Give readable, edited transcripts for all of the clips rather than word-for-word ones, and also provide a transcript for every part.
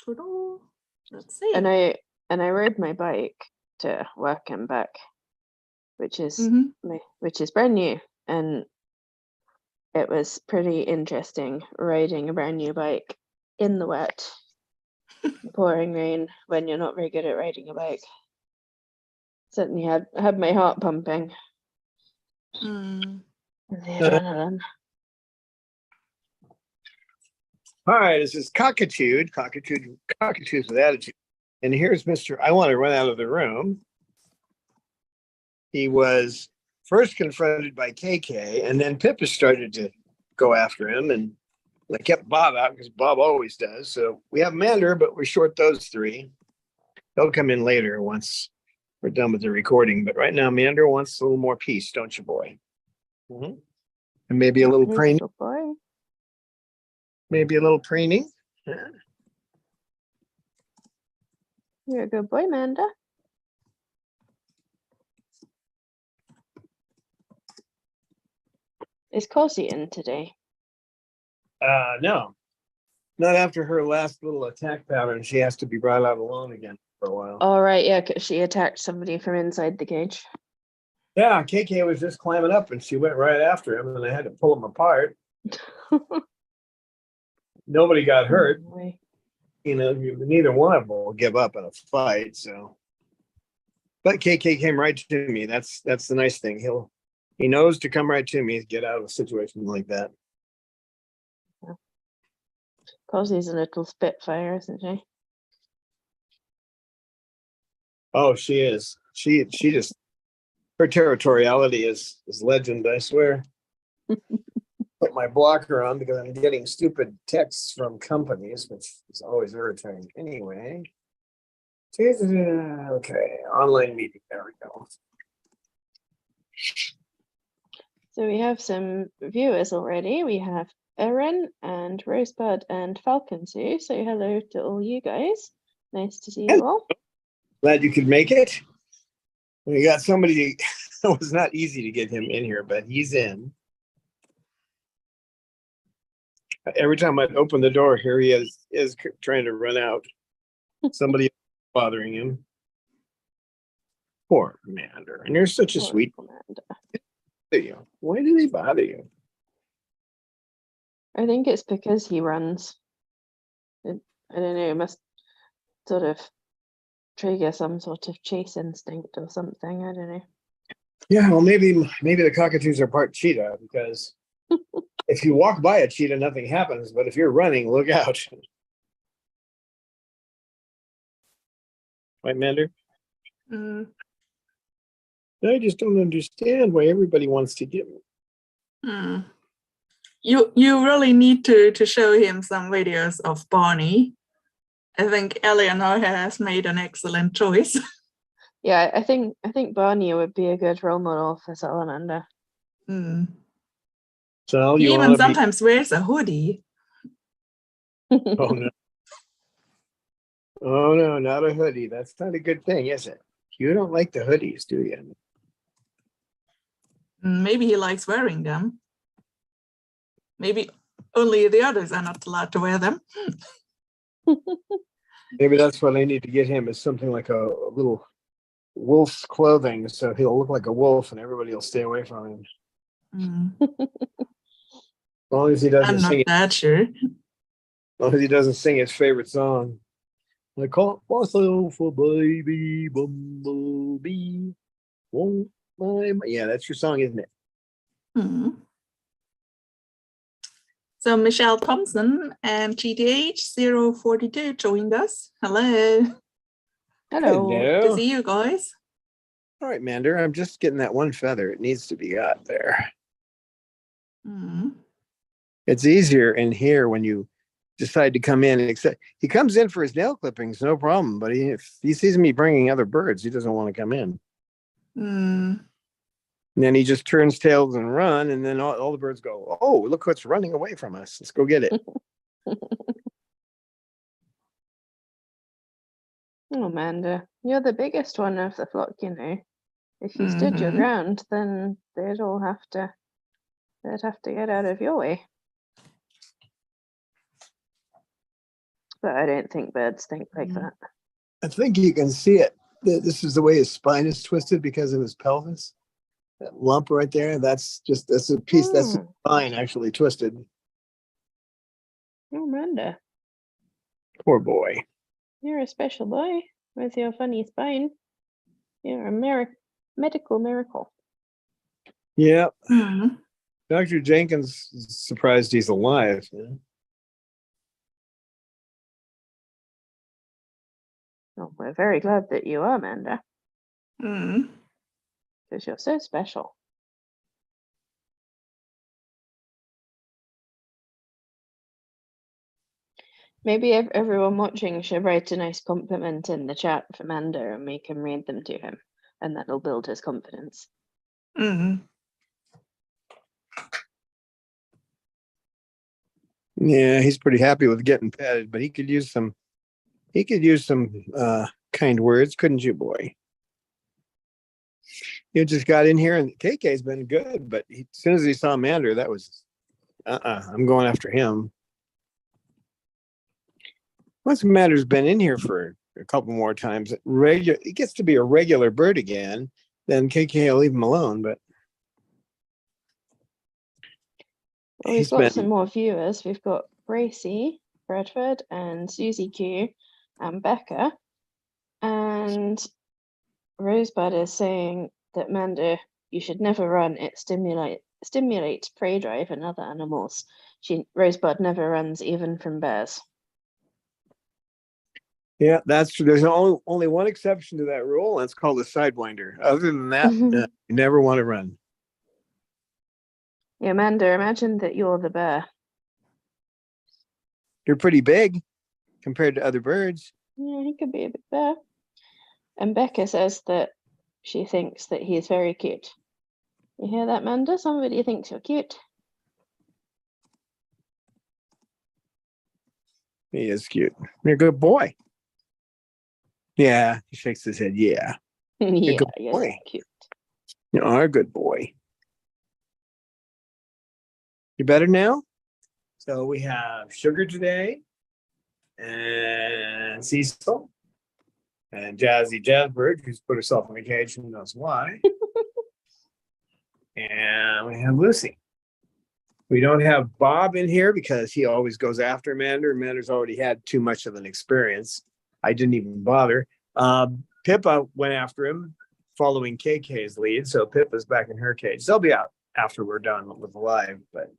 Let's see. And I rode my bike to work and back, which is brand new, and it was pretty interesting riding a brand new bike in the wet, pouring rain when you're not very good at riding a bike. Certainly had my heart pumping. The adrenaline. Hi, this is Cockatude with attitude. And here's Mr. I want to run out of the room. He was first confronted by KK, and then Pippa started to go after him, and I kept Bob out because Bob always does. So we have Mander, but we're short those three. They'll come in later once we're done with the recording. But right now, Mander wants a little more peace, don't you, boy? And maybe a little preening. Maybe a little preening. Yeah. You're a good boy, Mander. Is Cozy in today? No. Not after her last little attack pattern. She has to be brought out alone again for a while. All right, yeah, because she attacked somebody from inside the cage. Yeah, KK was just climbing up and she went right after him and I had to pull him apart. Nobody got hurt. You know, neither one of them will give up in a fight. So, but KK came right to me. That's the nice thing. He knows to come right to me to get out of a situation like that. Cozy's a little spitfire, isn't she? Oh, she is. She just, her territoriality is legend, I swear. Put my blocker on because I'm getting stupid texts from companies, which is always irritating. Anyway, okay, online meeting. There we go. So we have some viewers already. We have Erin and Rosebud and Falcon Sue. Say hello to all you guys. Nice to see you all. Glad you could make it. We got somebody. It was not easy to get him in here, but he's in. Every time I open the door, here he is trying to run out. Somebody bothering him. Poor Mander. And you're such a sweet Mander. Why do they bother you? I think it's because he runs. I don't know, it must sort of trigger some sort of chase instinct or something. I don't know. Yeah, well, maybe the cockatoos are part cheetah because if you walk by a cheetah, nothing happens. But if you're running, look out. Right, Mander? I just don't understand why everybody wants to get me. You really need to show him some videos of Barney. I think Eleanor has made an excellent choice. Yeah, I think Barney would be a good role model for Salamander. So he even sometimes wears a hoodie. Oh no. Oh no, not a hoodie. That's not a good thing, is it? You don't like the hoodies, do you? Maybe he likes wearing them. Maybe only the others are not allowed to wear them. Maybe that's what I need to get him is something like a little wolf's clothing, so he'll look like a wolf and everybody will stay away from him. As long as he doesn't sing it. I'm not that sure. As long as he doesn't sing his favorite song. I caught myself a baby bumblebee. Won't my... Yeah, that's your song, isn't it? So Michelle Thompson and GTH042 joined us. Hello. Hello. Good to see you guys. All right, Mander, I'm just getting that one feather. It needs to be got there. It's easier in here when you decide to come in. Except he comes in for his nail clippings, no problem. But if he sees me bringing other birds, he doesn't want to come in. And then he just turns tails and run, and then all the birds go, oh, look what's running away from us. Let's go get it. Oh, Mander, you're the biggest one of the flock, you know. If you stood your ground, then they'd have to get out of your way. But I don't think birds think like that. I think you can see it. This is the way his spine is twisted because of his pelvis. That lump right there, that's a piece, that's the spine actually twisted. Oh, Mander. Poor boy. You're a special boy with your funny spine. You're a medical miracle. Yeah. Dr. Jenkins is surprised he's alive. Yeah? Oh, we're very glad that you are, Mander. Because you're so special. Maybe everyone watching should write a nice compliment in the chat for Mander and we can read them to him, and that'll build his confidence. Yeah, he's pretty happy with getting petted, but he could use some kind words, couldn't you, boy? You just got in here, and KK's been good, but as soon as he saw Mander, that was I'm going after him. Once Mander's been in here for a couple more times, it gets to be a regular bird again, then KK will leave him alone. But well, we've got some more viewers. We've got Gracie, Bradford, and Susie Q, and Becca. And Rosebud is saying that Mander, you should never run. It stimulates prey drive in other animals. Rosebud never runs, even from bears. Yeah, that's true. There's only one exception to that rule, and it's called a sidewinder. Other than that, you never want to run. Yeah, Mander, imagine that you're the bear. You're pretty big compared to other birds. Yeah, he could be a big bear. And Becca says that she thinks that he's very cute. You hear that, Mander? Somebody thinks you're cute. He is cute. You're a good boy. Yeah, he shakes his head. Yeah. Yeah, you're cute. You are a good boy. You better now? So we have Sugar today, and Cecil, and Jazzy Jazzbird, who's put herself in a cage, who knows why. And we have Lucy. We don't have Bob in here because he always goes after Mander. Mander's already had too much of an experience. I didn't even bother. Pippa went after him, following KK's lead, so Pippa's back in her cage. They'll be out after we're done with the live, but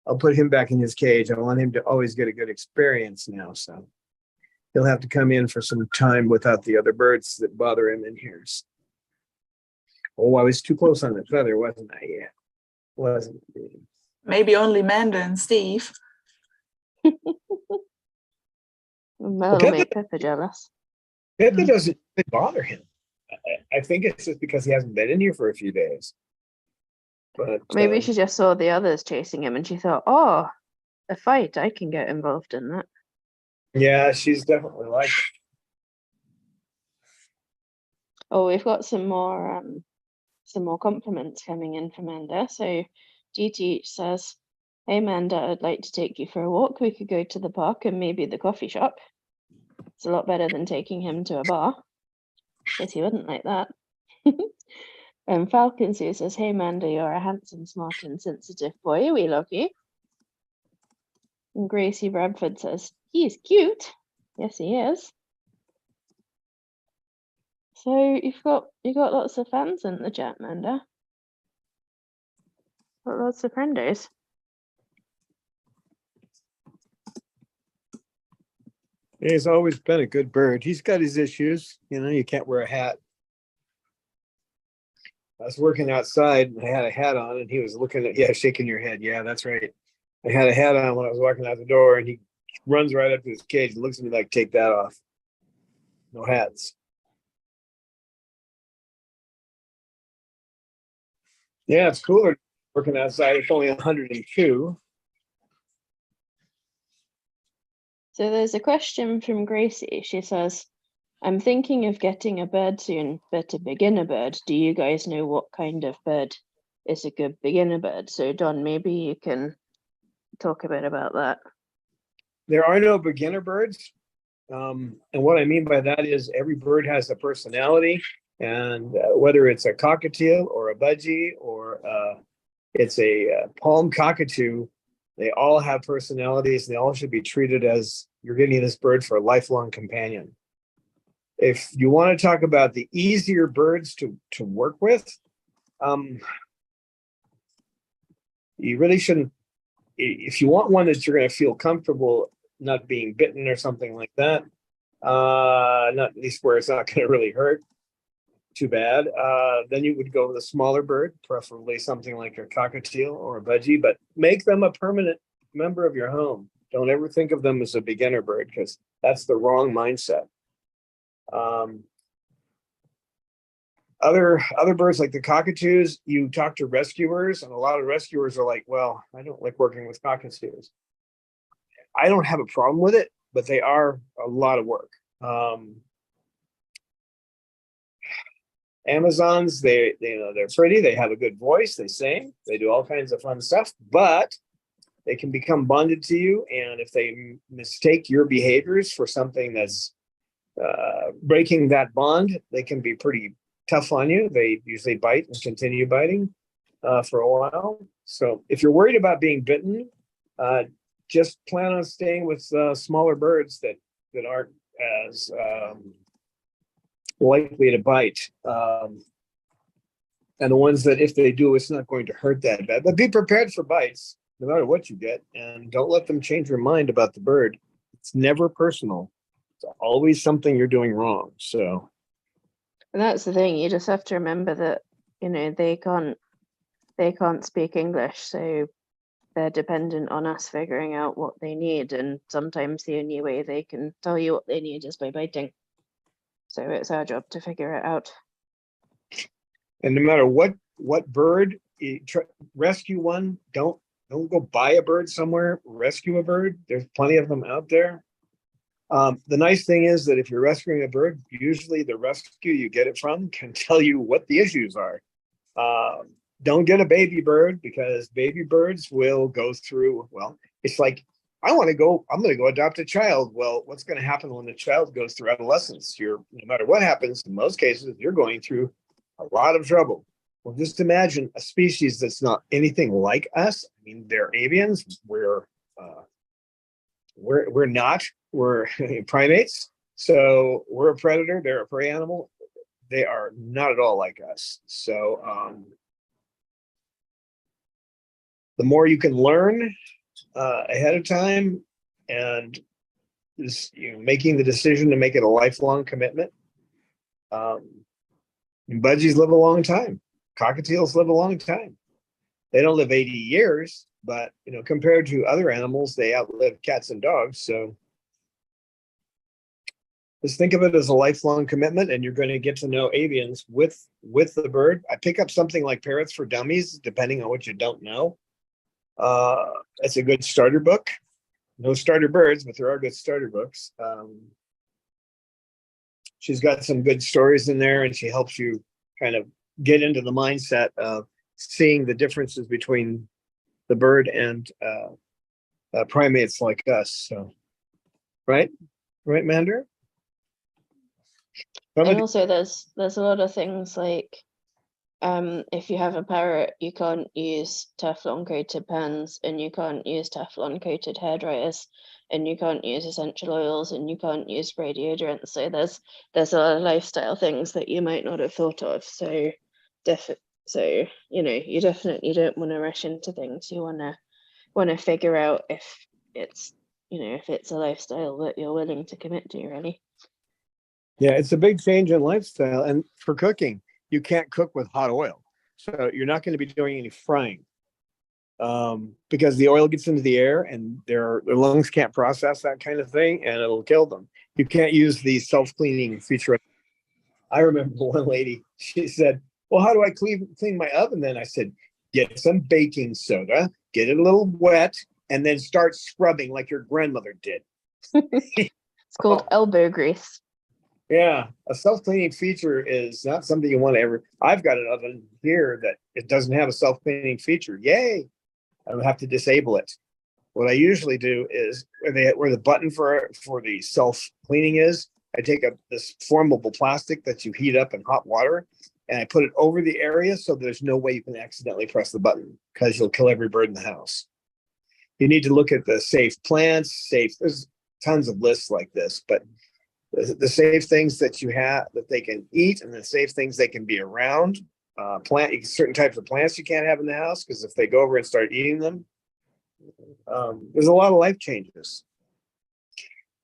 I'll put him back in his cage. I want him to always get a good experience now, so he'll have to come in for some time without the other birds that bother him in here. Oh, I was too close on the feather, wasn't I? Yeah, wasn't. Maybe only Mander and Steve. That'll make Pippa jealous. Pippa doesn't bother him. I think it's just because he hasn't been in here for a few days. But maybe she just saw the others chasing him and she thought, oh, a fight, I can get involved in that. Yeah, she's definitely like it. Oh, we've got some more compliments coming in from Mander. So GT says, hey Mander, I'd like to take you for a walk. We could go to the park and maybe the coffee shop. It's a lot better than taking him to a bar. Guess he wouldn't like that. And Falcon Sue says, hey Mander, you're a handsome, smart and sensitive boy. We love you. And Gracie Bradford says, he's cute. Yes, he is. So you've got lots of fans in the chat, Mander. Got lots of friendos. He's always been a good bird. He's got his issues. You know, you can't wear a hat. I was working outside and I had a hat on and he was looking at, shaking your head. Yeah, that's right. I had a hat on when I was walking out the door and he runs right up to his cage and looks at me like, take that off. No hats. Yeah, it's cooler working outside. It's only 102. So there's a question from Gracie. She says, I'm thinking of getting a bird soon, but a beginner bird. Do you guys know what kind of bird is a good beginner bird? So Don, maybe you can talk a bit about that. There are no beginner birds. And what I mean by that is every bird has a personality, and whether it's a cockatiel or a budgie or it's a palm cockatoo, they all have personalities, and they all should be treated as you're getting this bird for a lifelong companion. If you want to talk about the easier birds to work with, you really shouldn't. If you want one that you're going to feel comfortable not being bitten or something like that, not at least where it's not going to really hurt too bad, then you would go with a smaller bird, preferably something like a cockatiel or a budgie, but make them a permanent member of your home. Don't ever think of them as a beginner bird, because that's the wrong mindset. Other birds like the cockatoos, you talk to rescuers, and a lot of rescuers are like, well, I don't like working with cockatoos. I don't have a problem with it, but they are a lot of work. Amazons, they're pretty, they have a good voice, they sing, they do all kinds of fun stuff, but they can become bonded to you, and if they mistake your behaviors for something that's breaking that bond, they can be pretty tough on you. They usually bite and continue biting for a while. So if you're worried about being bitten, just plan on staying with smaller birds that aren't as likely to bite. And the ones that if they do, it's not going to hurt that bad. But be prepared for bites, no matter what you get, and don't let them change your mind about the bird. It's never personal. It's always something you're doing wrong. So, and that's the thing. You just have to remember that they can't speak English, so they're dependent on us figuring out what they need. And sometimes the only way they can tell you what they need is by biting. So it's our job to figure it out. And no matter what bird, rescue one. Don't go buy a bird somewhere. Rescue a bird. There's plenty of them out there. The nice thing is that if you're rescuing a bird, usually the rescue you get it from can tell you what the issues are. Don't get a baby bird, because baby birds will go through, well, it's like, I'm going to go adopt a child. Well, what's going to happen when the child goes through adolescence? No matter what happens, in most cases, you're going through a lot of trouble. Well, just imagine a species that's not anything like us. I mean, they're avians. We're not. We're primates. So we're a predator. They're a prey animal. They are not at all like us. So the more you can learn ahead of time, and just making the decision to make it a lifelong commitment. Budgies live a long time. Cockatiels live a long time. They don't live 80 years, but compared to other animals, they outlive cats and dogs. So just think of it as a lifelong commitment, and you're going to get to know avians with the bird. I pick up something like Parrots for Dummies, depending on what you don't know. It's a good starter book. No starter birds, but there are good starter books. She's got some good stories in there, and she helps you kind of get into the mindset of seeing the differences between the bird and primates like us. So, right, Mander? And also, there's a lot of things like, if you have a parrot, you can't use Teflon coated pans, and you can't use Teflon coated hairdryers, and you can't use essential oils, and you can't use spray deodorant. So there's a lot of lifestyle things that you might not have thought of. So you definitely don't want to rush into things. You want to figure out if it's a lifestyle that you're willing to commit to, really. Yeah, it's a big change in lifestyle. And for cooking, you can't cook with hot oil. So you're not going to be doing any frying because the oil gets into the air, and their lungs can't process that kind of thing, and it'll kill them. You can't use the self-cleaning feature. I remember one lady, she said, well, how do I clean my oven then? I said, get some baking soda, get it a little wet, and then start scrubbing like your grandmother did. It's called elbow grease. Yeah, a self-cleaning feature is not something you want to ever. I've got an oven here that it doesn't have a self-cleaning feature. Yay! I don't have to disable it. what I usually do is where the button for the self-cleaning is, I take this formable plastic that you heat up in hot water, and I put it over the area so there's no way you can accidentally press the button, because you'll kill every bird in the house. You need to look at the safe plants, there's tons of lists like this, but the safe things that you have that they can eat, and the safe things they can be around. Certain types of plants you can't have in the house, because if they go over and start eating them, there's a lot of life changes.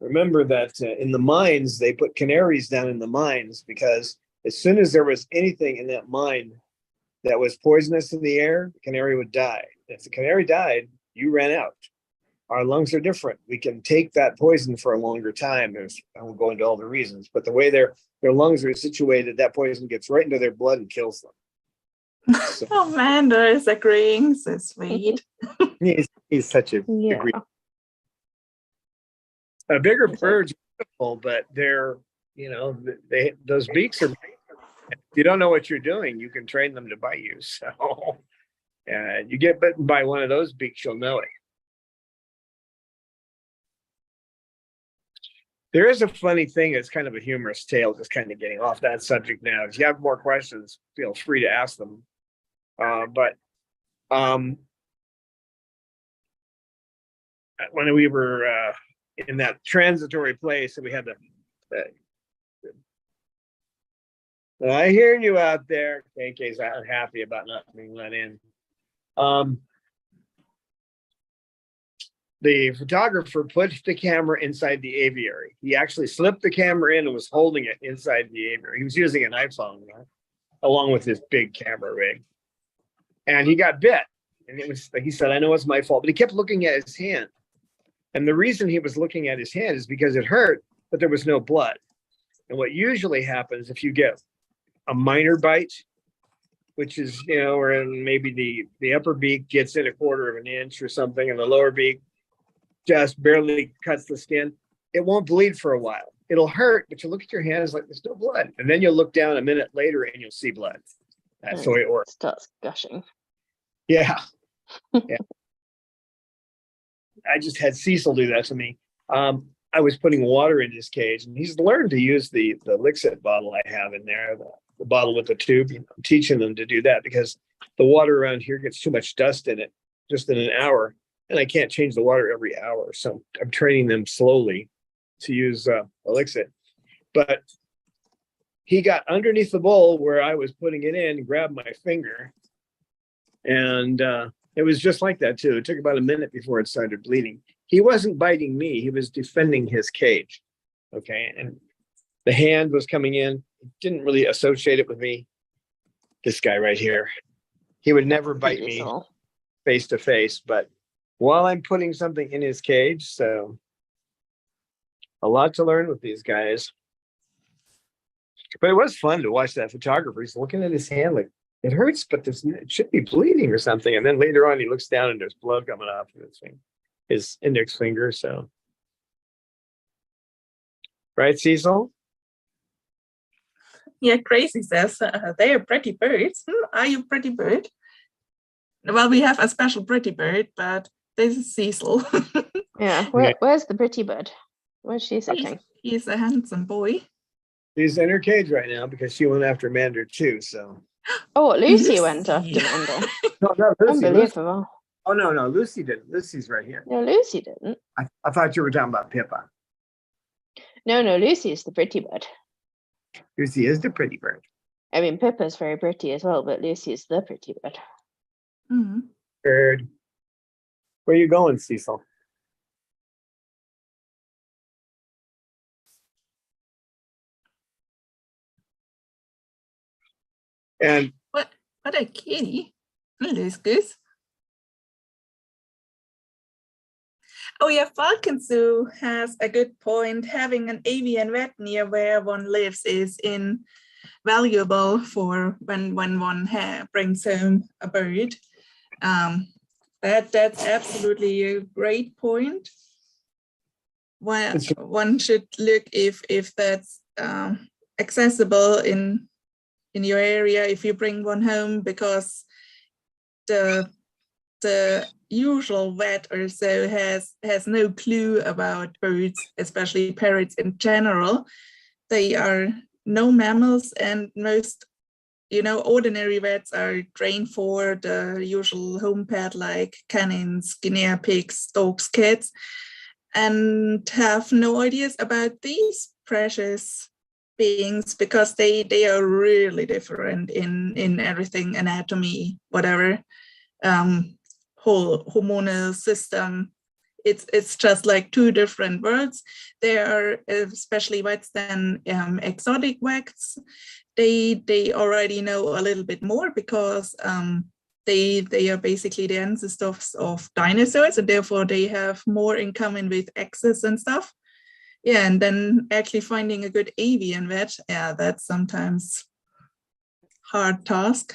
Remember that in the mines, they put canaries down in the mines, because as soon as there was anything in that mine that was poisonous in the air, the canary would die. If the canary died, you ran out. Our lungs are different. We can take that poison for a longer time. I won't go into all the reasons, but the way their lungs are situated, that poison gets right into their blood and kills them. So, oh, Mander is agreeing. So sweet. he's such a bigger birds are beautiful, but they're, those beaks are, if you don't know what you're doing, you can train them to bite you. So you get bitten by one of those beaks, you'll know it. There is a funny thing. It's kind of a humorous tale, just kind of getting off that subject now. If you have more questions, feel free to ask them. But when we were in that transitory place, and we had I hear you out there. KK's unhappy about not being let in. The photographer put the camera inside the aviary. He actually slipped the camera in and was holding it inside the aviary. He was using an iPhone along with his big camera rig. And he got bit. And he said, I know it's my fault. But he kept looking at his hand. And the reason he was looking at his hand is because it hurt, but there was no blood. And what usually happens if you get a minor bite, which is, where maybe the upper beak gets in 1/4 of an inch or something, and the lower beak just barely cuts the skin, it won't bleed for a while. It'll hurt, but you look at your hand, it's like there's no blood. And then you'll look down a minute later and you'll see blood. That's the way it works. Starts gushing. Yeah. Yeah. I just had Cecil do that to me. I was putting water in his cage, and he's learned to use the Lixit bottle I have in there, the bottle with the tube. I'm teaching them to do that because the water around here gets too much dust in it just in an hour, and I can't change the water every hour. So I'm training them slowly to use Lixit. But he got underneath the bowl where I was putting it in, grabbed my finger, and it was just like that too. It took about a minute before it started bleeding. He wasn't biting me. He was defending his cage. Okay. And the hand was coming in. It didn't really associate it with me. This guy right here, he would never bite me face to face, but while I'm putting something in his cage, so a lot to learn with these guys. But it was fun to watch that photographer. He's looking at his hand like, it hurts, but it should be bleeding or something. And then later on, he looks down and there's blood coming off his index finger. So, right, Cecil? Yeah, Crazy says they are pretty birds. Are you pretty bird? Well, we have a special pretty bird, but this is Cecil. Yeah, where's the pretty bird? Where's she sitting? He's a handsome boy. She's in her cage right now because she went after Mander too. So. Oh, Lucy went after Mander. No, Lucy. Unbelievable. Lucy. Oh no, Lucy didn't. Lucy's right here. No, Lucy didn't. I thought you were talking about Pippa. No, Lucy is the pretty bird. Lucy is the pretty bird. I mean, Pippa's very pretty as well, but Lucy is the pretty bird. Mm-hmm. Bird. Where are you going, Cecil? And what a kitty. Lucas. Oh yeah, Falcon Zoo has a good point. Having an avian vet near where one lives is invaluable for when one brings home a bird. That's absolutely a great point. One should look if that's accessible in your area if you bring one home, because the the usual vet or so has no clue about birds, especially parrots in general. They are no mammals, and most, ordinary vets are trained for the usual home pet like canines, guinea pigs, dogs, cats, and have no ideas about these precious beings because they are really different in everything, anatomy, whatever, whole hormonal system. It's just like two different worlds. There are, especially vets than exotic vets, they already know a little bit more because they are basically the ancestors of dinosaurs, and therefore they have more in common with axes and stuff. Yeah, and then actually finding a good avian vet, yeah, that's sometimes hard task.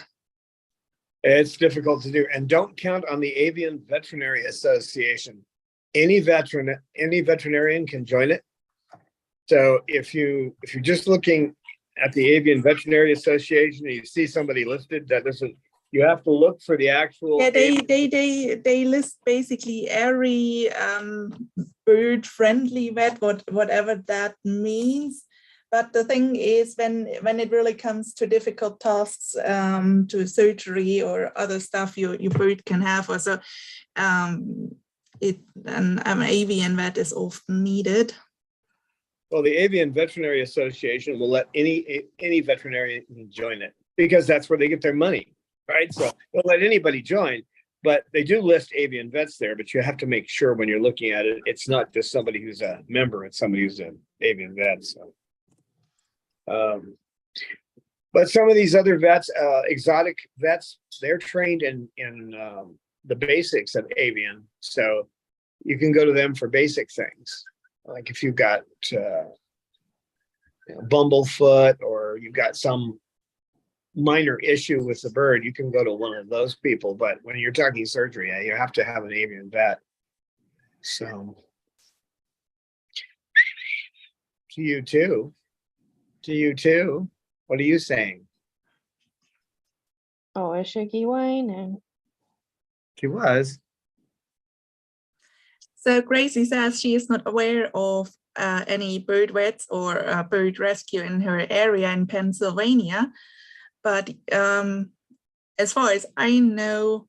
It's difficult to do, and don't count on the Avian Veterinary Association. Any veterinarian can join it. So if you're just looking at the Avian Veterinary Association and you see somebody listed that doesn't, you have to look for the actual. Yeah, they list basically every bird friendly vet, whatever that means. But the thing is, when it really comes to difficult tasks, to surgery or other stuff your bird can have, also an avian vet is often needed. Well, the Avian Veterinary Association will let any veterinarian join it because that's where they get their money, right? So they'll let anybody join, but they do list avian vets there. But you have to make sure when you're looking at it, it's not just somebody who's a member; it's somebody who's an avian vet. So. But some of these other vets, exotic vets, they're trained in the basics of avian. So you can go to them for basic things. Like if you've got bumblefoot or you've got some minor issue with the bird, you can go to one of those people. But when you're talking surgery, you have to have an avian vet. So to you too. What are you saying? Oh, is she whining? She was. So Gracie says she is not aware of any bird vets or bird rescue in her area in Pennsylvania. But as far as I know,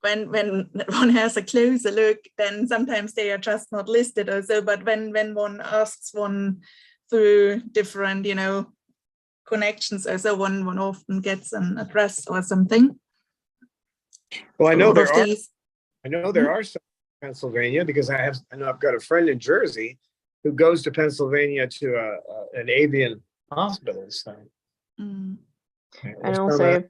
when one has a closer look, then sometimes they are just not listed or so. But when one asks one through different, connections or so, one often gets an address or something. Well, I know there are some in Pennsylvania because I know I've got a friend in Jersey who goes to Pennsylvania to an avian hospital. So, and also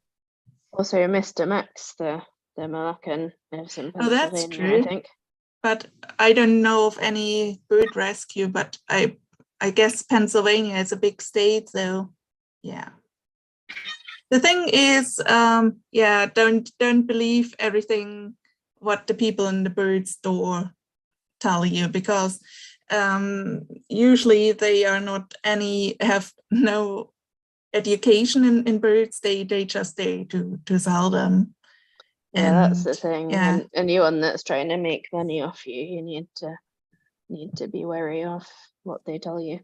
Mr. Max, the Moroccan, lives in Pennsylvania. Oh, that's true. I think. But I don't know of any bird rescue. But I guess Pennsylvania is a big state, so yeah. The thing is, don't believe everything what the people in the bird store tell you, because usually they are not have no education in birds. They just there to sell them. Yeah, that's the thing. Yeah. And anyone that's trying to make money off you need to be wary of what they tell you.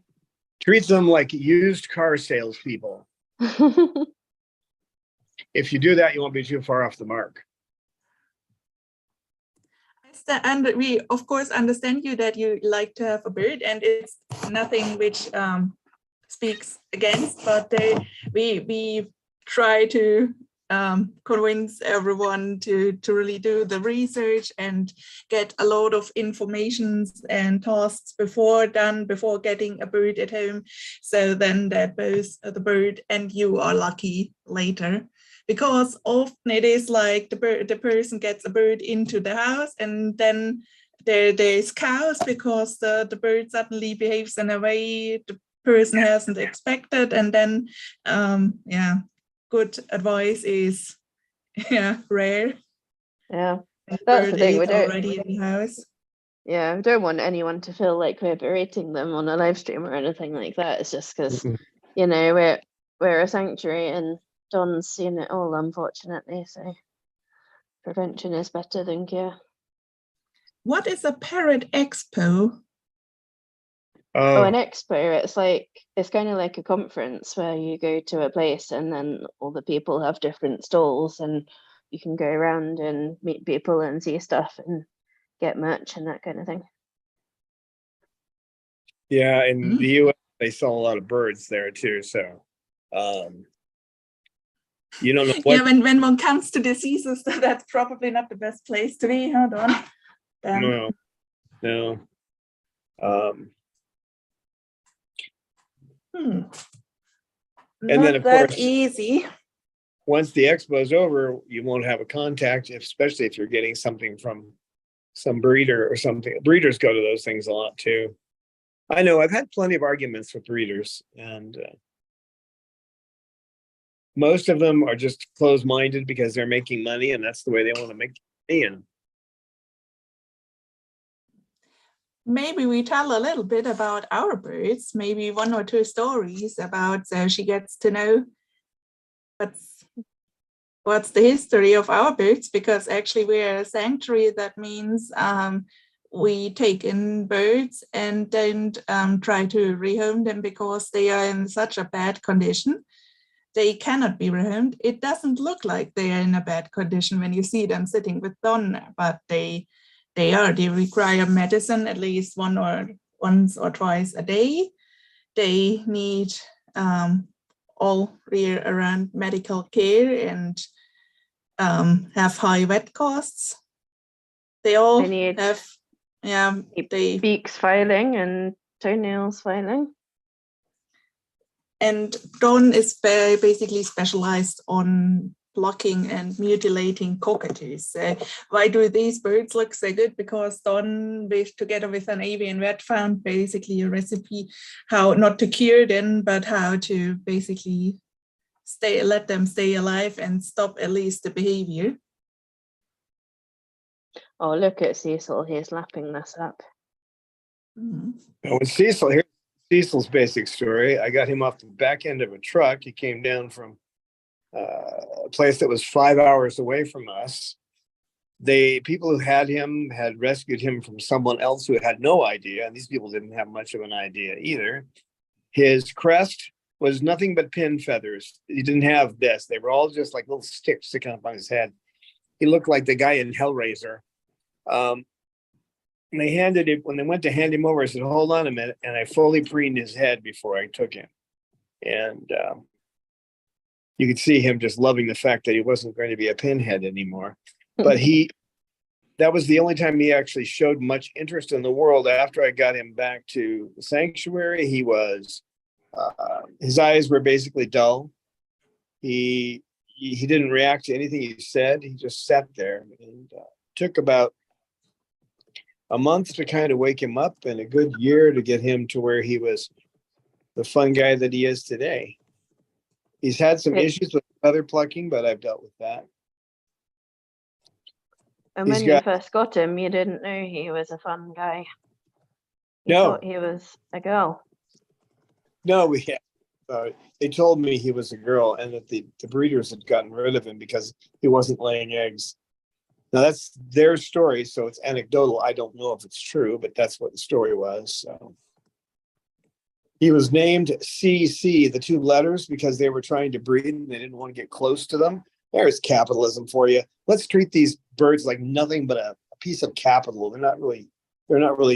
Treat them like used car salespeople. If you do that, you won't be too far off the mark. And we, of course, understand you that you like to have a bird, and it's nothing which speaks against, but we try to convince everyone to really do the research and get a lot of information and tasks before getting a bird at home, so then that both the bird and you are lucky later. Because often it is like the person gets a bird into the house, and then there's chaos because the bird suddenly behaves in a way the person hasn't expected, and then good advice is rare. Yeah, that's the thing. We don't already in the house. Yeah, we don't want anyone to feel like we're berating them on a live stream or anything like that. It's just because we're a sanctuary and Don's seen it all, unfortunately. So Prevention is better than cure. What is a parrot expo? Oh, an expo, it's kind of like a conference where you go to a place and then all the people have different stalls and you can go around and meet people and see stuff and get merch and that kind of thing. Yeah, in the US, they sell a lot of birds there too. So you don't know what. Yeah, when one comes to diseases, that's probably not the best place to be. Hold on. No. And not then, of that course, easy. Once the expo is over, you won't have a contact, especially if you're getting something from some breeder or something. Breeders go to those things a lot too. I know I've had plenty of arguments with breeders, and most of them are just closed-minded because they're making money, and that's the way they want to make money. And maybe we tell a little bit about our birds, maybe 1 or 2 stories about, so she gets to know what's the history of our birds, because actually we're a sanctuary. That means we take in birds and don't try to rehome them because they are in such a bad condition. They cannot be rehomed. It doesn't look like they are in a bad condition when you see them sitting with Don, but they require medicine at least once or twice a day. They need all year around medical care and have high vet costs. They all have beaks filing and toenails filing. And Don is basically specialized on plucking and mutilating cockatoos. Why do these birds look so good? Because Don, together with an avian vet, found basically a recipe how not to cure them, but how to basically let them stay alive and stop at least the behavior. Oh, look at Cecil. He's lapping this up. With Cecil, here's Cecil's basic story. I got him off the back end of a truck. He came down from a place that was 5 hours away from us. The people who had him had rescued him from someone else who had no idea, and these people didn't have much of an idea either. His crest was nothing but pin feathers. He didn't have this. They were all just like little sticks sticking up on his head. He looked like the guy in Hellraiser. And they when they went to hand him over, I said, hold on a minute. And I fully preened his head before I took him. And you could see him just loving the fact that he wasn't going to be a pinhead anymore. But that was the only time he actually showed much interest in the world. After I got him back to the sanctuary, he was, his eyes were basically dull. He didn't react to anything he said. He just sat there, and took about a month to kind of wake him up, and a good year to get him to where he was the fun guy that he is today. He's had some issues with feather plucking, but I've dealt with that. And when you first got him, you didn't know he was a fun guy. You thought he was a girl. No, they told me he was a girl, and that the breeders had gotten rid of him because he wasn't laying eggs. Now that's their story, so it's anecdotal. I don't know if it's true, but that's what the story was. So he was named CC, the 2 letters, because they were trying to breed and they didn't want to get close to them. There's capitalism for you. Let's treat these birds like nothing but a piece of capital. They're not really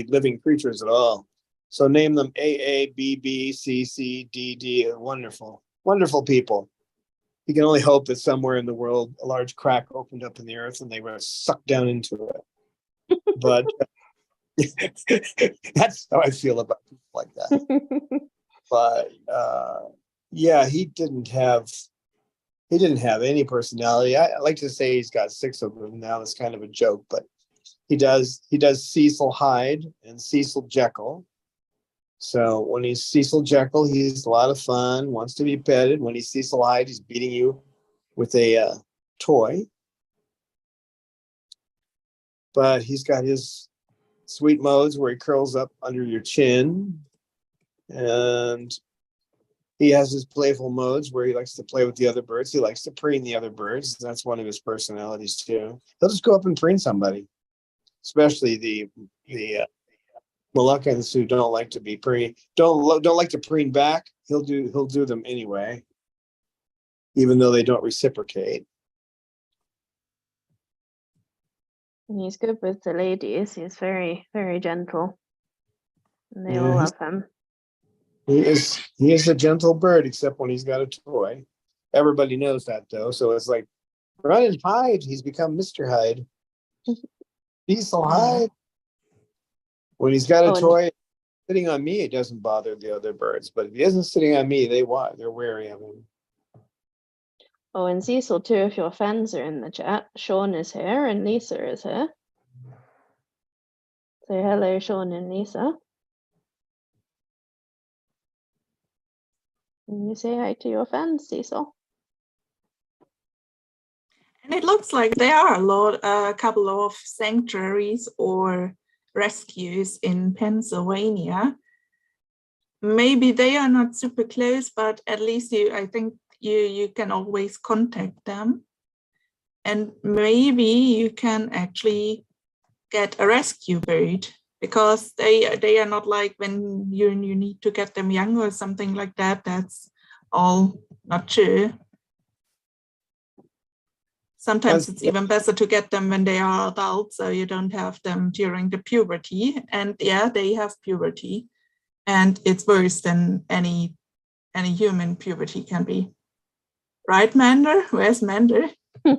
living creatures at all. So name them AA, BB, CC, DD. Wonderful, wonderful people. You can only hope that somewhere in the world a large crack opened up in the earth and they were sucked down into it. But that's how I feel about people like that. But yeah, he didn't have any personality. I like to say he's got 6 of them now. It's kind of a joke, but he does Cecil Hyde and Cecil Jekyll. So when he's Cecil Jekyll, he's a lot of fun, wants to be petted. When he's Cecil Hyde, he's beating you with a toy. But he's got his sweet modes where he curls up under your chin. And He has his playful modes where he likes to play with the other birds. He likes to preen the other birds. That's one of his personalities too. He'll just go up and preen somebody, especially the Moluccans who don't like to be don't like to preen back. He'll do them anyway, even though they don't reciprocate. He's good with the ladies. He's very, very gentle. And they all love him. He is a gentle bird, except when he's got a toy. Everybody knows that though. So it's like, run and hide. He's become Mr. Hyde. Cecil Hyde. When he's got a toy sitting on me, it doesn't bother the other birds. But if he isn't sitting on me, they're wary of him. Oh, and Cecil too, if your fans are in the chat, Sean is here and Lisa is here. So hello, Sean and Lisa. Can you say hi to your fans, Cecil? And it looks like there are a couple of sanctuaries or rescues in Pennsylvania. Maybe they are not super close, but at least I think you can always contact them. And maybe you can actually get a rescue bird, because they are not like when you need to get them young or something like that. That's all not true. Sometimes it's even better to get them when they are adults, so you don't have them during the puberty. And yeah, they have puberty, and it's worse than any human puberty can be. Right, Mander? Where's Mander? We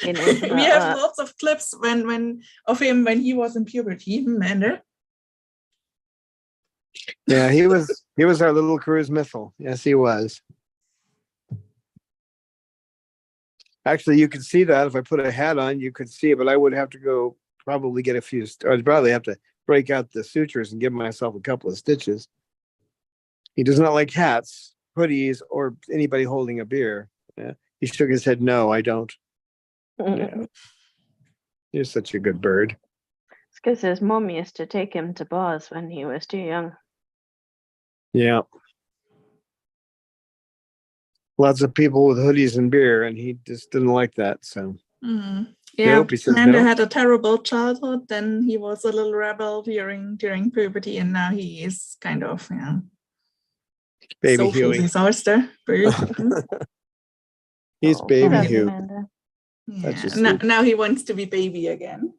have lots of clips of him when he was in puberty, Mander. Yeah, he was our little cruise missile. Yes, he was. Actually, you could see that if I put a hat on, you could see it, but I would have to go probably get I'd probably have to break out the sutures and give myself a couple of stitches. He does not like hats, hoodies, or anybody holding a beer. Yeah. He shook his head, no, I don't. Yeah. You're such a good bird. It's because his mom used to take him to bars when he was too young. Yeah. Lots of people with hoodies and beer, and he just didn't like that. So, yeah, nope, Mander had a terrible childhood. Then he was a little rebel during puberty, and now he is kind of baby social Huey disaster. He's baby Huey. Yeah. Now he wants to be baby again.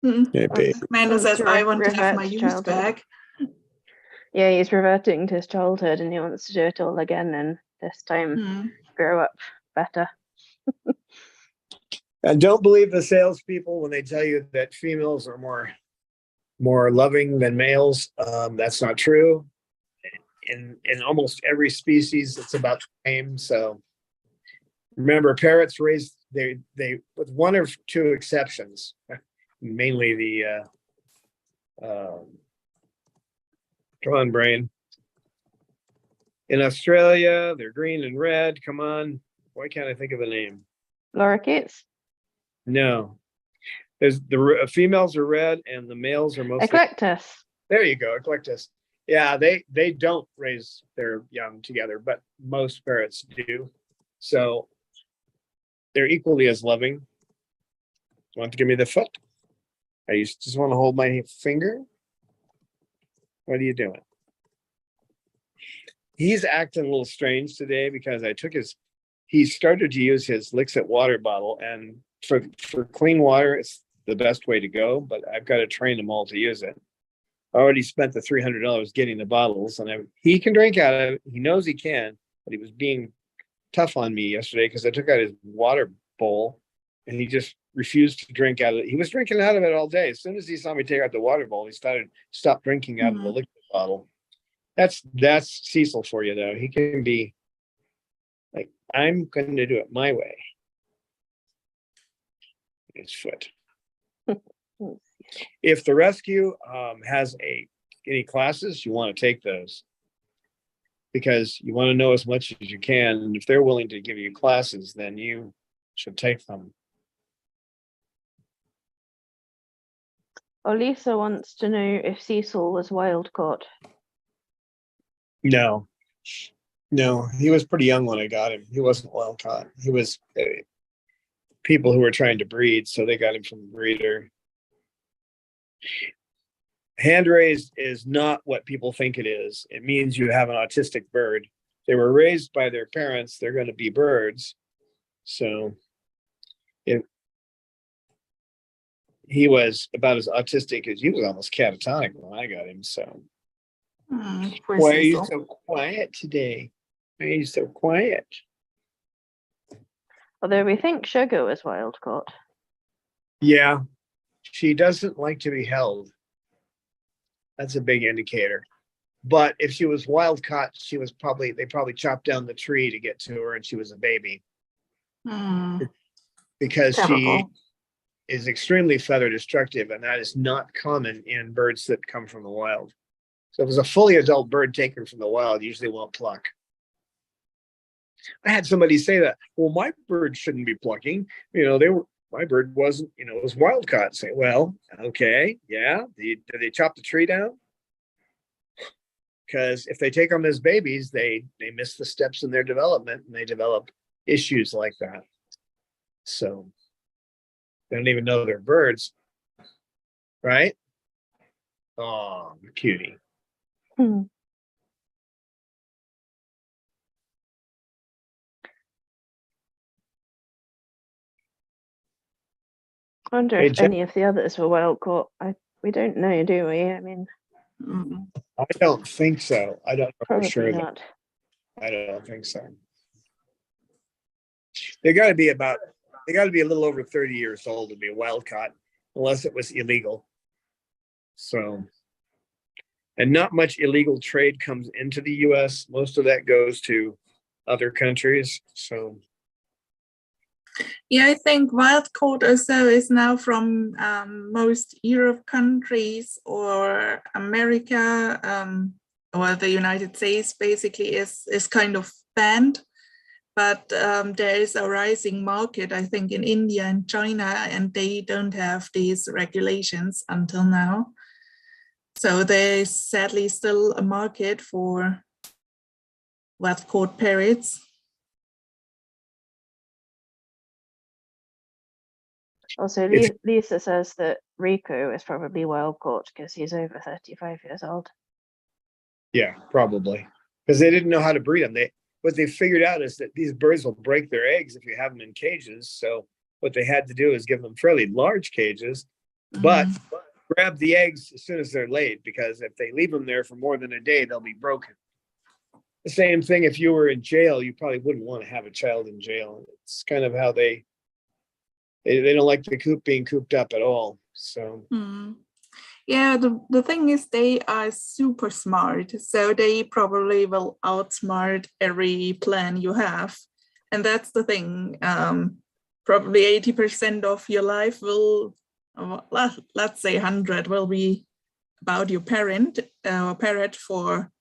Yeah, baby. Mander says, "I want to have my youth back." Yeah, he's reverting to his childhood, and he wants to do it all again, and this time grow up better. And don't believe the salespeople when they tell you that females are more loving than males. That's not true. In almost every species, it's about the same. So remember, parrots raise they with one or two exceptions, mainly the come on, brain. In Australia, they're green and red. Come on, why can't I think of a name? Lorikeets? No, there's the females are red and the males are mostly eclectus. There you go, eclectus. Yeah, they don't raise their young together, but most parrots do. So they're equally as loving. Want to give me the foot? You just want to hold my finger? What are you doing? He's acting a little strange today because he started to use his Lixit water bottle, and for clean water, it's the best way to go, but I've got to train them all to use it. I already spent the $300 getting the bottles, and he can drink out of it. He knows he can, but he was being tough on me yesterday because I took out his water bowl, and he just refused to drink out of it. He was drinking out of it all day. As soon as he saw me take out the water bowl, he stopped drinking out of the liquid bottle. That's Cecil for you, though. He can be like, I'm going to do it my way. His foot. If the rescue has any classes, you want to take those because you want to know as much as you can. And if they're willing to give you classes, then you should take them. Lisa wants to know if Cecil was wild caught. No, no, he was pretty young when I got him. He wasn't wild caught. He was people who were trying to breed, so they got him from a breeder. Hand raised is not what people think it is. It means you have an autistic bird. They were raised by their parents, they're going to be birds. So if he was about as autistic as he was, almost catatonic when I got him. So why are you so quiet today? Why are you so quiet? Although we think Sugar was wild caught. Yeah, she doesn't like to be held. That's a big indicator. But if she was wild caught, they probably chopped down the tree to get to her, and she was a baby. Because she is extremely feather destructive, and that is not common in birds that come from the wild. So if it's a fully adult bird taken from the wild, usually won't pluck. I had somebody say that, well, my bird shouldn't be plucking. My bird wasn't, it was wild caught. Say, well, okay, yeah. Did they chop the tree down? Because if they take them as babies, they miss the steps in their development and they develop issues like that. So they don't even know they're birds, right? Oh, cutie. I wonder if any of the others were wild caught. We don't know, do we? I mean, I don't think so. I don't know probably for sure. Not. I don't think so. They got to be a little over 30 years old to be wild caught, unless it was illegal. So, and not much illegal trade comes into the U.S. Most of that goes to other countries. So. Yeah, I think wild caught also is now from most Europe countries or America or the United States. Basically, is kind of banned, but there is a rising market, I think, in India and China, and they don't have these regulations until now. So there's sadly still a market for wild caught parrots. Also, Lisa says that Rico is probably wild caught because he's over 35 years old. Yeah, probably. Because they didn't know how to breed them. What they figured out is that these birds will break their eggs if you have them in cages. So what they had to do is give them fairly large cages, but grab the eggs as soon as they're laid, because if they leave them there for more than a day, they'll be broken. The same thing if you were in jail, you probably wouldn't want to have a child in jail. It's kind of how they don't like the coop being cooped up at all. So yeah, the thing is they are super smart, so they probably will outsmart every plan you have, and that's the thing. Probably 80% of your life will, let's say 100, will be about your parrot for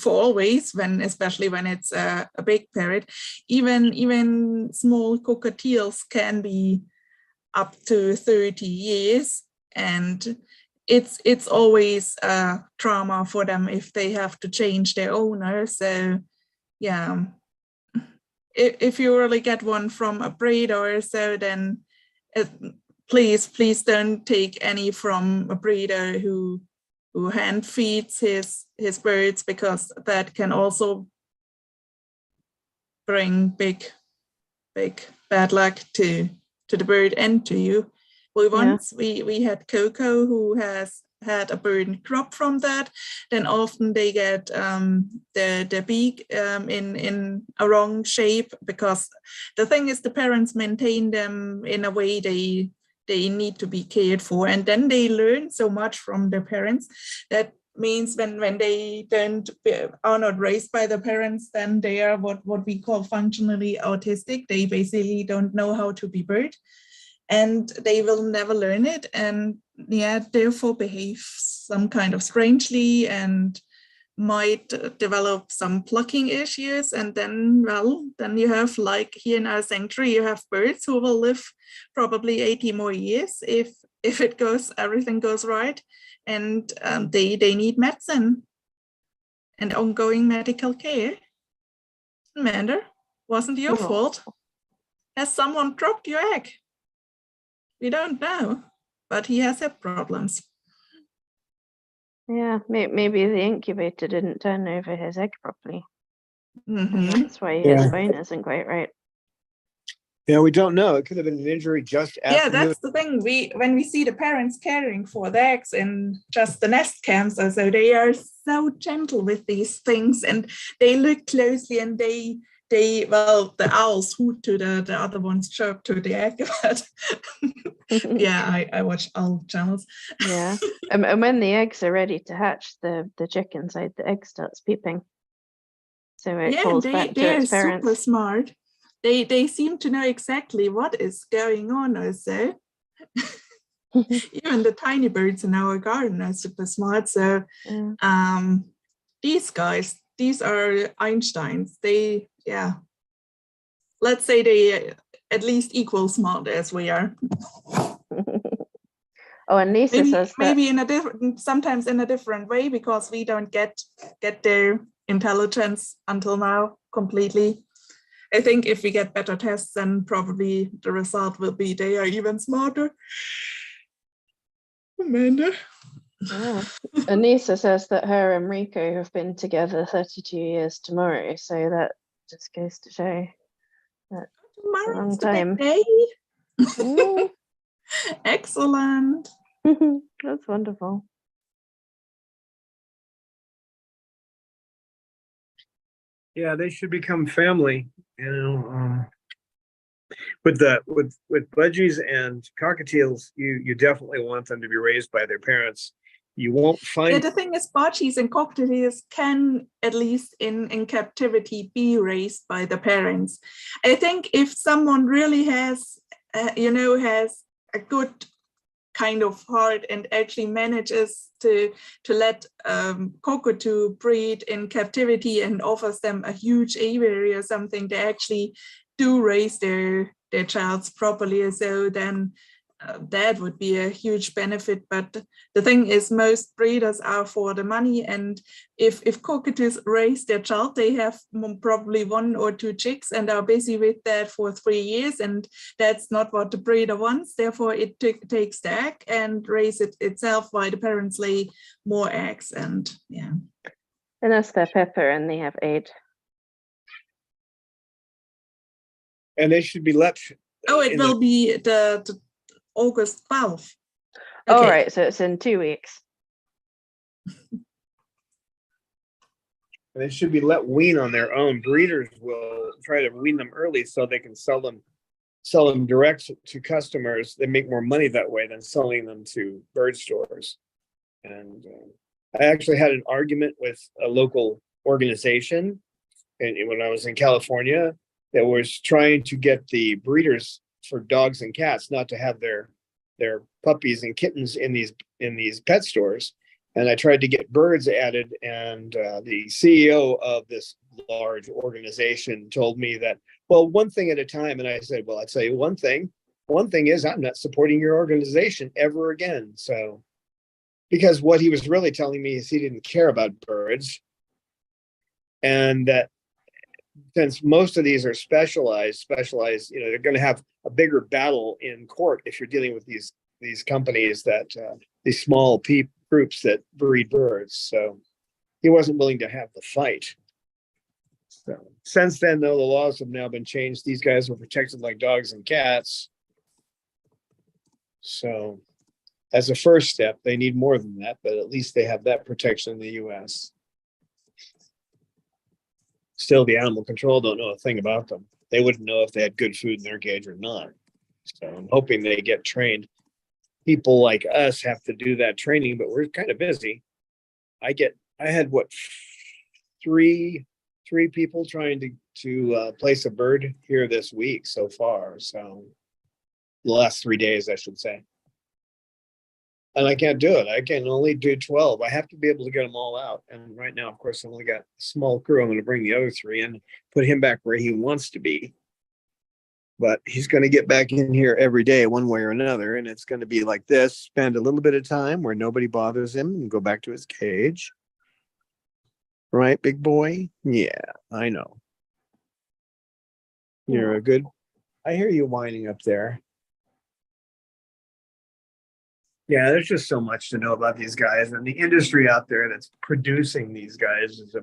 always, especially when it's a big parrot. Even small cockatoos can be up to 30 years, and it's always a trauma for them if they have to change their owner. So yeah, if you really get one from a breeder or so, then please don't take any from a breeder who hand feeds his birds, because that can also bring big bad luck to the bird and to you. We had Coco who has had a bird crop from that. Then often they get the beak in a wrong shape, because the thing is the parents maintain them in a way they need to be cared for, and then they learn so much from their parents. That means when they are not raised by the parents, then they are what we call functionally autistic. They basically don't know how to be bird, and they will never learn it, and therefore behave some kind of strangely and might develop some plucking issues. And then you have, like here in our sanctuary, you have birds who will live probably 80 more years if everything goes right, and they need medicine. and ongoing medical care. Mander, wasn't your fault. Has someone dropped your egg? We don't know, but he has had problems. Yeah, maybe the incubator didn't turn over his egg properly. And that's why his bone isn't quite right. Yeah, we don't know. It could have been an injury just after. Yeah, that's the thing. When we see the parents caring for the eggs in just the nest cams, so they are so gentle with these things, and they look closely, and they the owls hoot to the other ones chirp to the egg. But yeah, I watch owl channels. Yeah, and when the eggs are ready to hatch, the chick inside the egg starts peeping. So it calls back to its parents. Super smart. They seem to know exactly what is going on also. Even the tiny birds in our garden are super smart. So these guys, these are Einsteins. They, let's say they at least equal smart as we are. Oh, and Lisa says that maybe sometimes in a different way, because we don't get their intelligence until now completely. I think if we get better tests, then probably the result will be they are even smarter. Amanda. Yeah. Anissa says that her and Rico have been together 32 years tomorrow, so that just goes to show that tomorrow's the big day. Excellent. That's wonderful. Yeah, they should become family, you know. With budgies and cockatiels, you definitely want them to be raised by their parents. You won't find. Yeah, the thing is, budgies and cockatoos can, at least in captivity, be raised by the parents. I think if someone really has, has a good kind of heart and actually manages to let cockatoo breed in captivity and offers them a huge aviary or something, they actually do raise their childs properly. So then that would be a huge benefit. But the thing is, most breeders are for the money, and if cockatoos raise their child, they have probably 1 or 2 chicks and are busy with that for 3 years, and that's not what the breeder wants. Therefore it takes the egg and raise it itself, while the parents lay more eggs. And that's their Pepper, and they have 8. And they should be let. It will be the August 12th. Okay. All right, so it's in 2 weeks. They should be let wean on their own. Breeders will try to wean them early so they can sell them direct to customers. They make more money that way than selling them to bird stores. And I actually had an argument with a local organization, and when I was in California, that was trying to get the breeders for dogs and cats not to have their puppies and kittens in these pet stores. And I tried to get birds added, and the CEO of this large organization told me that, well, one thing at a time. And I said, well, I'll tell you one thing. One thing is, I'm not supporting your organization ever again. So, because what he was really telling me is he didn't care about birds, and that since most of these are specialized, they're going to have a bigger battle in court if you're dealing with these companies that these small groups that breed birds. So he wasn't willing to have the fight. So since then, though, the laws have now been changed. These guys are protected like dogs and cats. So as a first step, they need more than that, but at least they have that protection in the US. Still, the animal control don't know a thing about them. They wouldn't know if they had good food in their cage or not. So I'm hoping they get trained. People like us have to do that training, but we're kind of busy. I had three people trying to place a bird here this week so far. So the last 3 days, I should say. And I can't do it. I can only do 12. I have to be able to get them all out. And right now, of course, I've only got a small crew. I'm going to bring the other 3 and put him back where he wants to be. But he's going to get back in here every day, one way or another. And it's going to be like this, spend a little bit of time where nobody bothers him and go back to his cage. Right, big boy? Yeah, I know. You're a good. I hear you whining up there. Yeah, there's just so much to know about these guys, and the industry out there that's producing these guys is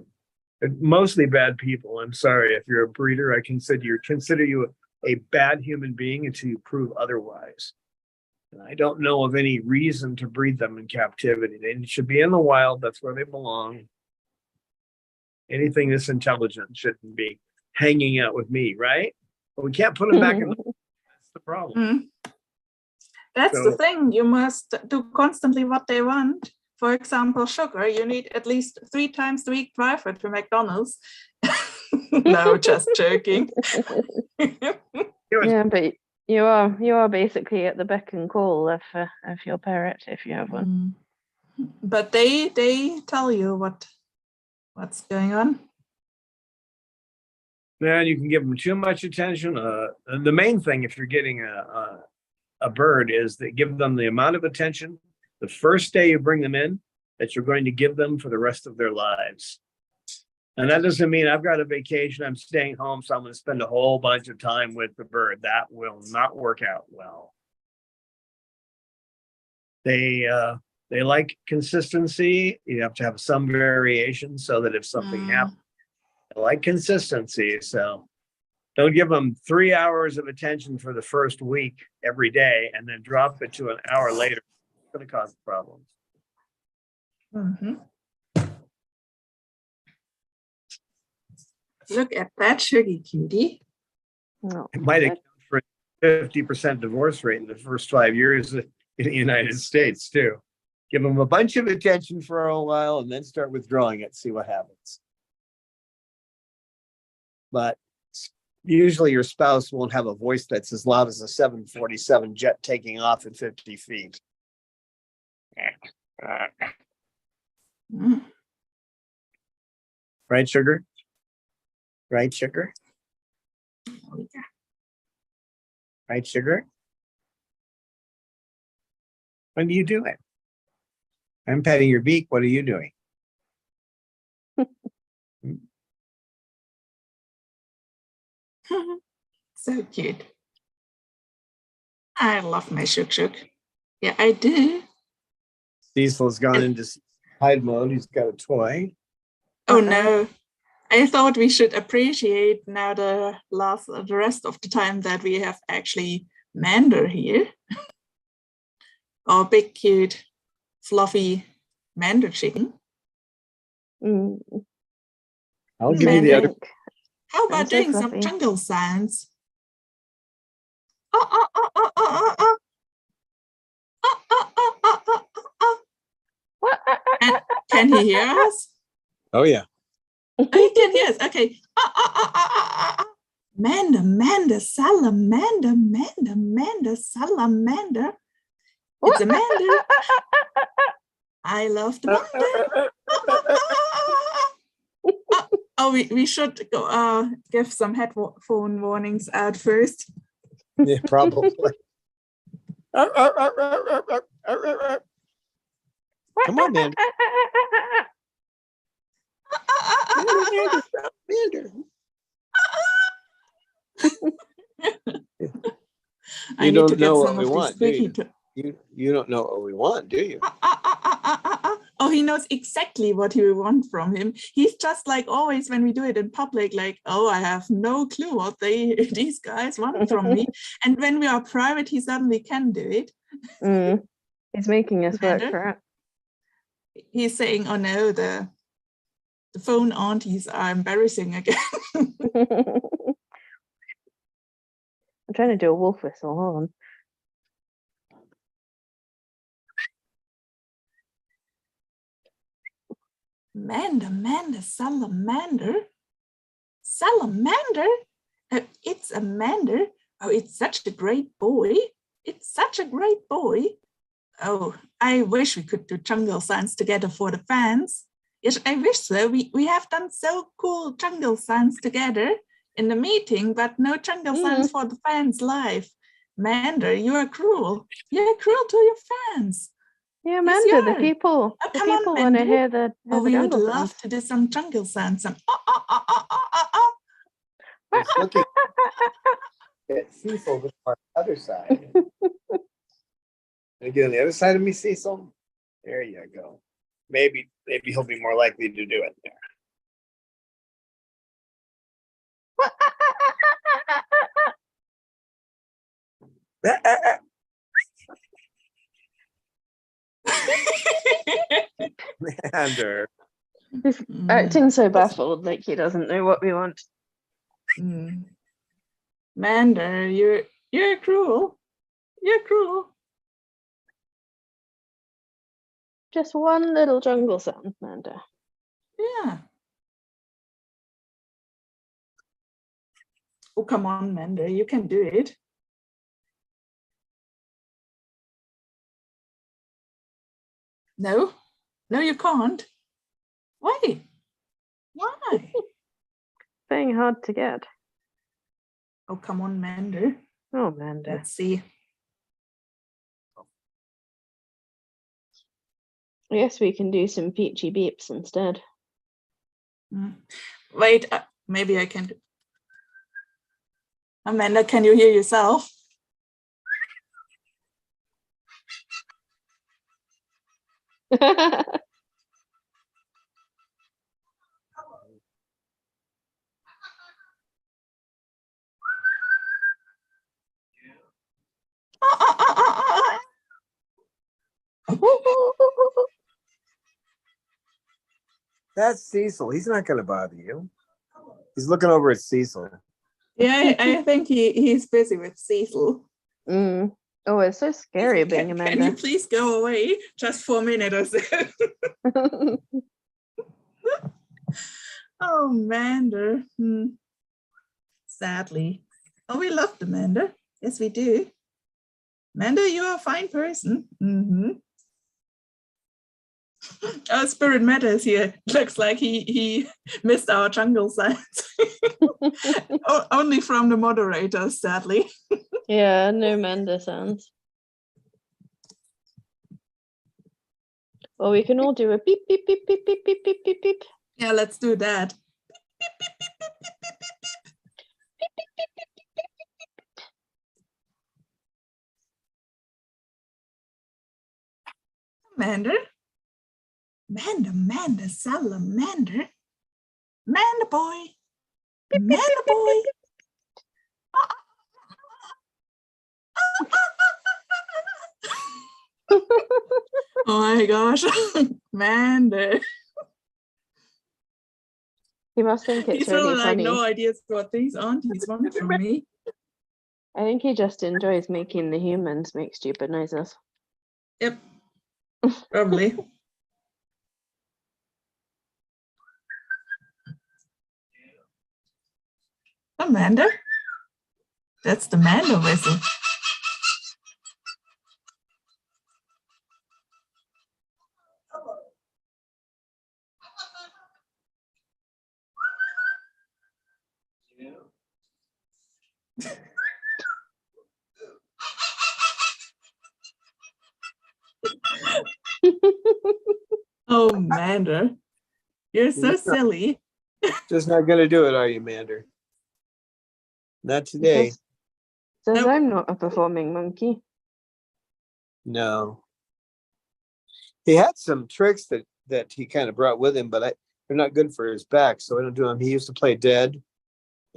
mostly bad people. I'm sorry if you're a breeder. I consider you a bad human being until you prove otherwise. And I don't know of any reason to breed them in captivity. They should be in the wild. That's where they belong. Anything this intelligent shouldn't be hanging out with me, right? But we can't put them back in the. That's the problem. That's the thing. You must do constantly what they want. For example, sugar. You need at least 3 times a week drive her to McDonald's. No, just joking. Yeah, but you are basically at the beck and call of your parrot if you have one. But they tell you what's going on. Yeah, you can give them too much attention. The main thing, if you're getting a bird, is that give them the amount of attention the first day you bring them in that you're going to give them for the rest of their lives. And that doesn't mean I've got a vacation, I'm staying home, so I'm going to spend a whole bunch of time with the bird. That will not work out well. They like consistency. You have to have some variation so that if something happens, they like consistency. So don't give them 3 hours of attention for the first week every day and then drop it to an hour later. It's going to cause problems. Look at that sugar cutie. It might account for a 50% divorce rate in the first 5 years in the United States, too. Give them a bunch of attention for a while and then start withdrawing it, see what happens. But usually your spouse won't have a voice that's as loud as a 747 jet taking off at 50 feet. Right, sugar? Right, sugar? Oh, yeah. Right, sugar? What are you doing? I'm patting your beak. What are you doing? So cute. I love my shuk. Yeah, I do. Cecil's gone into hide mode. He's got a toy. Oh no. I thought we should appreciate now the rest of the time that we have actually Mander here. Our big, cute, fluffy Mander chicken. I'll give you the other. How about doing some jungle sounds? And can he hear us? Oh yeah. Oh, he can hear us. Okay. Mander, salamander, salamander. It's a Mander. I love the Mander. Oh, we should go give some headphone warnings out first. Yeah, probably. Come on, Mander. Mander. You don't know what we want, do you? You don't know what we want, do you? Oh, he knows exactly what we want from him. He's just like always when we do it in public, like, oh, I have no clue what these guys want from me. And when we are private, he suddenly can do it. He's making us work for it. He's saying, oh no, the phone aunties are embarrassing again. I'm trying to do a wolf whistle. Hold on. Mander, salamander. Salamander? Oh, it's a Mander. Oh, it's such a great boy. It's such a great boy. Oh, I wish we could do jungle sounds together for the fans. Yes, I wish so. We have done so cool jungle sounds together in the meeting, but no jungle sounds for the fans live. Mander, you are cruel. You're cruel to your fans. Yeah, Mander, the are. people. Oh, The come on, people want to Mander. hear the Oh, we would jungle love sounds. to do some jungle sounds. Some He's looking at Cecil on the other side. Can you get on the other side of me, Cecil? There you go. Maybe he'll be more likely to do it there. Mander. He's acting so baffled, like he doesn't know what we want. Mander, you're cruel. You're cruel. Just one little jungle sound, Mander. Yeah. Oh, come on, Mander, you can do it. No, you can't. Why? Why? Being hard to get. Oh, come on, Mander. Oh, Mander. Let's see. I guess we can do some peachy beeps instead. Wait, maybe I can. Amanda, can you hear yourself? That's Cecil. He's not going to bother you. He's looking over at Cecil. Yeah, I think he's busy with Cecil. Oh, it's so scary being Amanda. Can you please go away just for a minute or so? Oh, Mander. Sadly. Oh, we love the Mander. Yes, we do. Mander, you are a fine person. Our Spirit Matters here. Looks like he missed our jungle signs. Only from the moderators, sadly. Yeah, no Mander sounds. Well, we can all do a beep, beep, beep, beep, beep, beep, beep, beep, beep. Yeah, let's do that. Mander. Mander, salamander. Mander boy. Mander boy. Oh my gosh. Mander. He must think it's He's really like funny. no ideas what these aunties want from me. I think he just enjoys making the humans make stupid noises. Yep. Probably. Amanda? That's the Mander whistle. Oh, Mander. You're so silly. Just not going to do it, are you, Mander? Not today. Says Nope. I'm not a performing monkey. No. He had some tricks that he kind of brought with him, but they're not good for his back, so I don't do them. He used to play dead,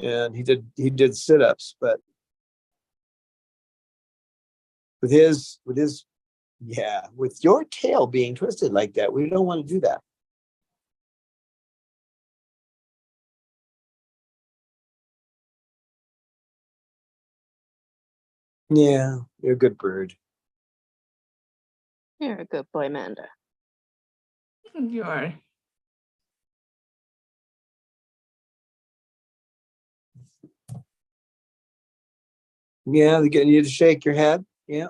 and he did sit-ups, but with your tail being twisted like that, we don't want to do that. Yeah, you're a good bird. You're a good boy, Mander. You are. Yeah, they're getting you to shake your head. Yeah.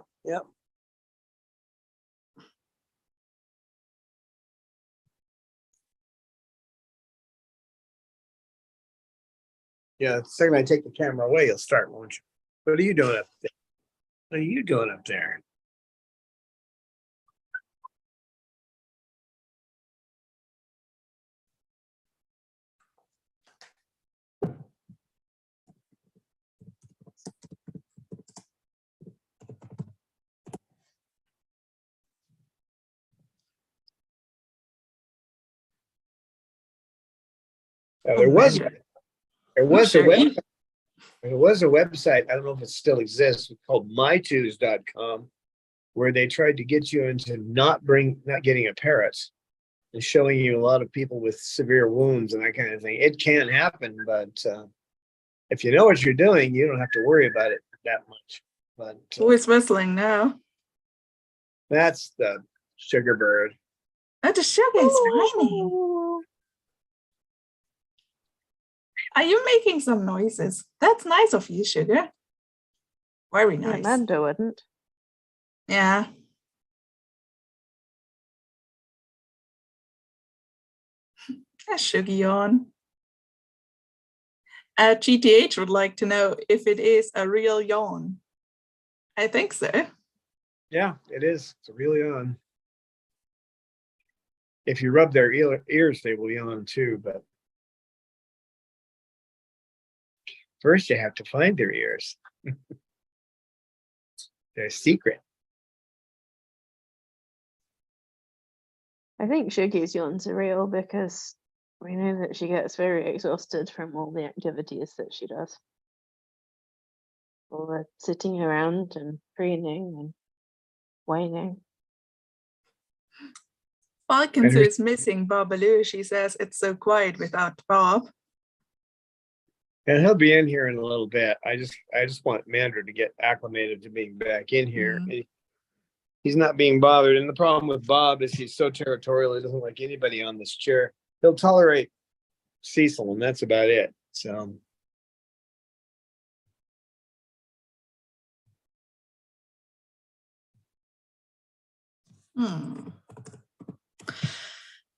Yeah, the second I take the camera away, you'll start, won't you? What are you doing up there? What are you doing up there? There was a website. There was a website. I don't know if it still exists. Called mytoos.com, where they tried to get you into not getting a parrot, and showing you a lot of people with severe wounds and that kind of thing. It can happen, but if you know what you're doing, you don't have to worry about it that much. But who is whistling now? That's the sugar bird. Oh, the sugar is whining. Are you making some noises? That's nice of you, Sugar. Very nice. Yeah, Mander wouldn't. Yeah. A sugar yawn. GTH would like to know if it is a real yawn. I think so. Yeah, it is. It's a real yawn. If you rub their ears, they will yawn too, but first you have to find their ears. They're secret. I think Shuggy's yawns are real because we know that she gets very exhausted from all the activities that she does. All the sitting around and preening and whining. Falcons is missing Babaloo. She says it's so quiet without Bob. And he'll be in here in a little bit. I just want Mander to get acclimated to being back in here. He's not being bothered. And the problem with Bob is he's so territorial. He doesn't like anybody on this chair. He'll tolerate Cecil, and that's about it. So.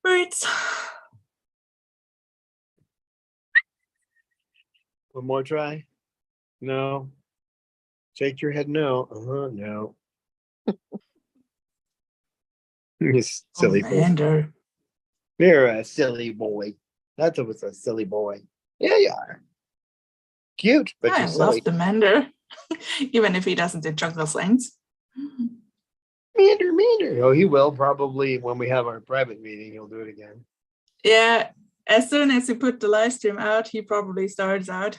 Birds. One more try? No. Shake your head no. No. You silly boy. Mander. You're a silly boy. That was a silly boy. Yeah, you are. Cute, but I you're love silly. the Mander, even if he doesn't do jungle signs. Mander. Oh, he will probably when we have our private meeting. He'll do it again. Yeah, as soon as you put the live stream out, he probably starts out.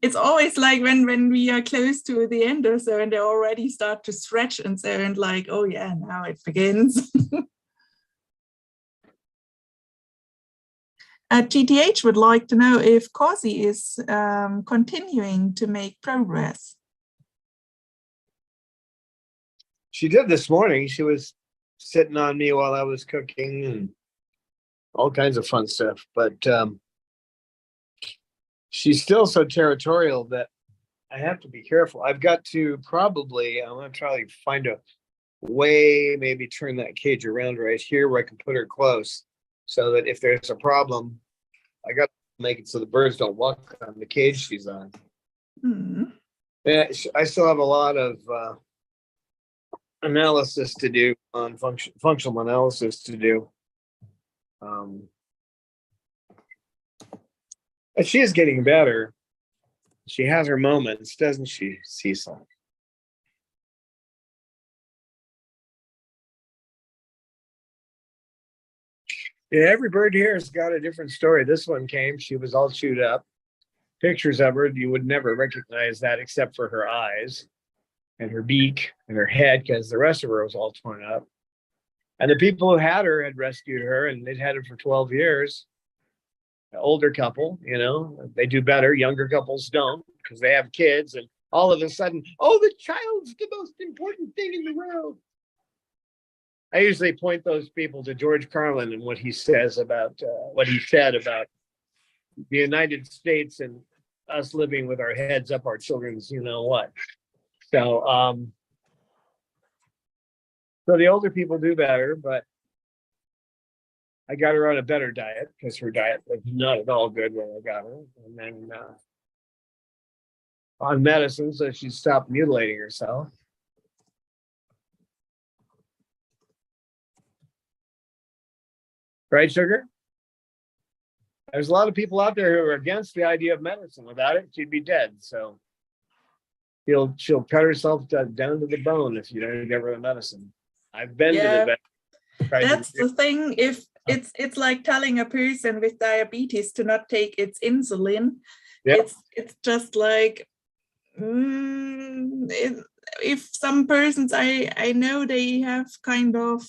It's always like when we are close to the end or so, and they already start to stretch and so, and like, oh yeah, now it begins. GTH would like to know if Cozy is continuing to make progress. She did this morning. She was sitting on me while I was cooking and all kinds of fun stuff. But she's still so territorial that I have to be careful. I've got to I'm going to try to find a way, maybe turn that cage around right here where I can put her close so that if there's a problem, I got to make it so the birds don't walk on the cage she's on. Yeah, I still have a lot of analysis to do on functional analysis to do. But she is getting better. She has her moments, doesn't she, Cecil? Yeah, every bird here has got a different story. This one came, she was all chewed up. Pictures of her, you would never recognize that except for her eyes and her beak and her head, because the rest of her was all torn up. And the people who had her had rescued her, and they'd had her for 12 years. An older couple, they do better. Younger couples don't, because they have kids, and all of a sudden, oh, the child's the most important thing in the world. I usually point those people to George Carlin and what he said about the United States and us living with our heads up our children's, what. So the older people do better, but I got her on a better diet because her diet was not at all good when I got her. And then on medicine, so she stopped mutilating herself. Right, Sugar? There's a lot of people out there who are against the idea of medicine. Without it, she'd be dead. So she'll cut herself down to the bone if you don't give her the medicine. I've been to the vet. That's the thing. If it's like telling a person with diabetes to not take its insulin. Yeah. It's just like if some persons I know they have kind of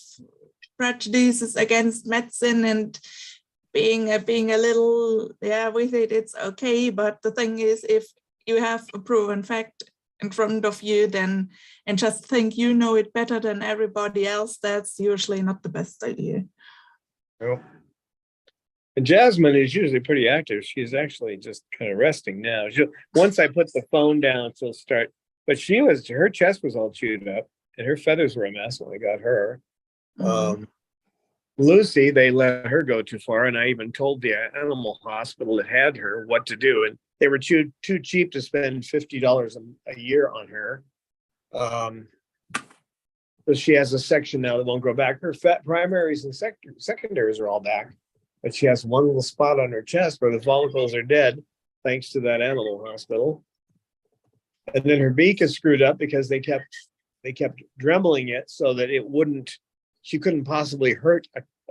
prejudices against medicine, and being a little with it, it's okay. But the thing is, if you have a proven fact in front of you, then and just think you know it better than everybody else, that's usually not the best idea. No. And Jasmine is usually pretty active. She's actually just kind of resting now. Once I put the phone down, she'll start. But her chest was all chewed up, and her feathers were a mess when I got her. Lucy, they let her go too far, and I even told the animal hospital that had her what to do, and they were too cheap to spend $50 a year on her. But she has a section now that won't grow back. Her primaries and secondaries are all back, but she has one little spot on her chest where the follicles are dead, thanks to that animal hospital. And then her beak is screwed up because they kept dremeling it so that she couldn't possibly hurt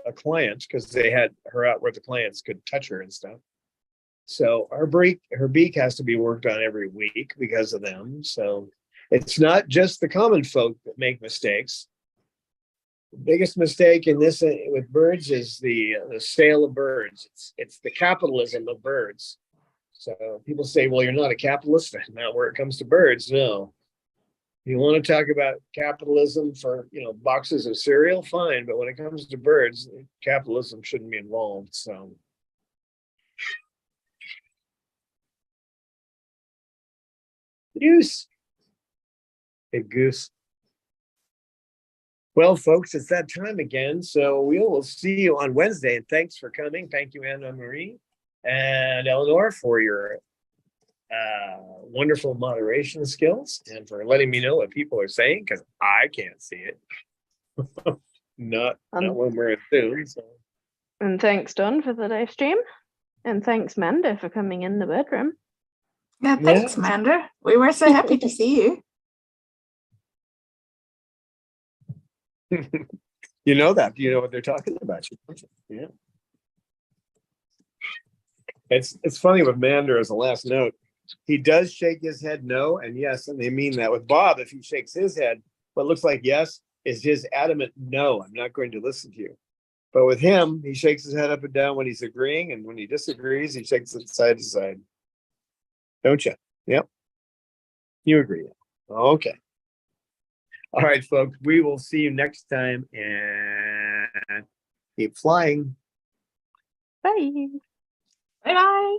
a client, because they had her out where the clients could touch her and stuff. So her beak has to be worked on every week because of them. So it's not just the common folk that make mistakes. The biggest mistake in this with birds is the sale of birds. It's the capitalism of birds. So people say, well, you're not a capitalist. Not where it comes to birds. No. You want to talk about capitalism for, boxes of cereal, fine. But when it comes to birds, capitalism shouldn't be involved. So. Goose. Big goose. Well, folks, it's that time again. So we will see you on Wednesday. And thanks for coming. Thank you, Anna Marie and Eleanor, for your wonderful moderation skills and for letting me know what people are saying, because I can't see it. not when we're in Zoom. So. And thanks, Don, for the live stream. And thanks, Mander, for coming in the bedroom. Yeah, thanks, Mander. We were so happy to see you. You know that. You know what they're talking about. Yeah. It's funny with Mander as a last note. He does shake his head no and yes, and they mean that. With Bob, if he shakes his head, what looks like yes is his adamant no, I'm not going to listen to you. But with him, he shakes his head up and down when he's agreeing, and when he disagrees, he shakes it side to side. Don't you? Yep. You agree. Okay. All right, folks, we will see you next time, and keep flying. Bye. Bye-bye.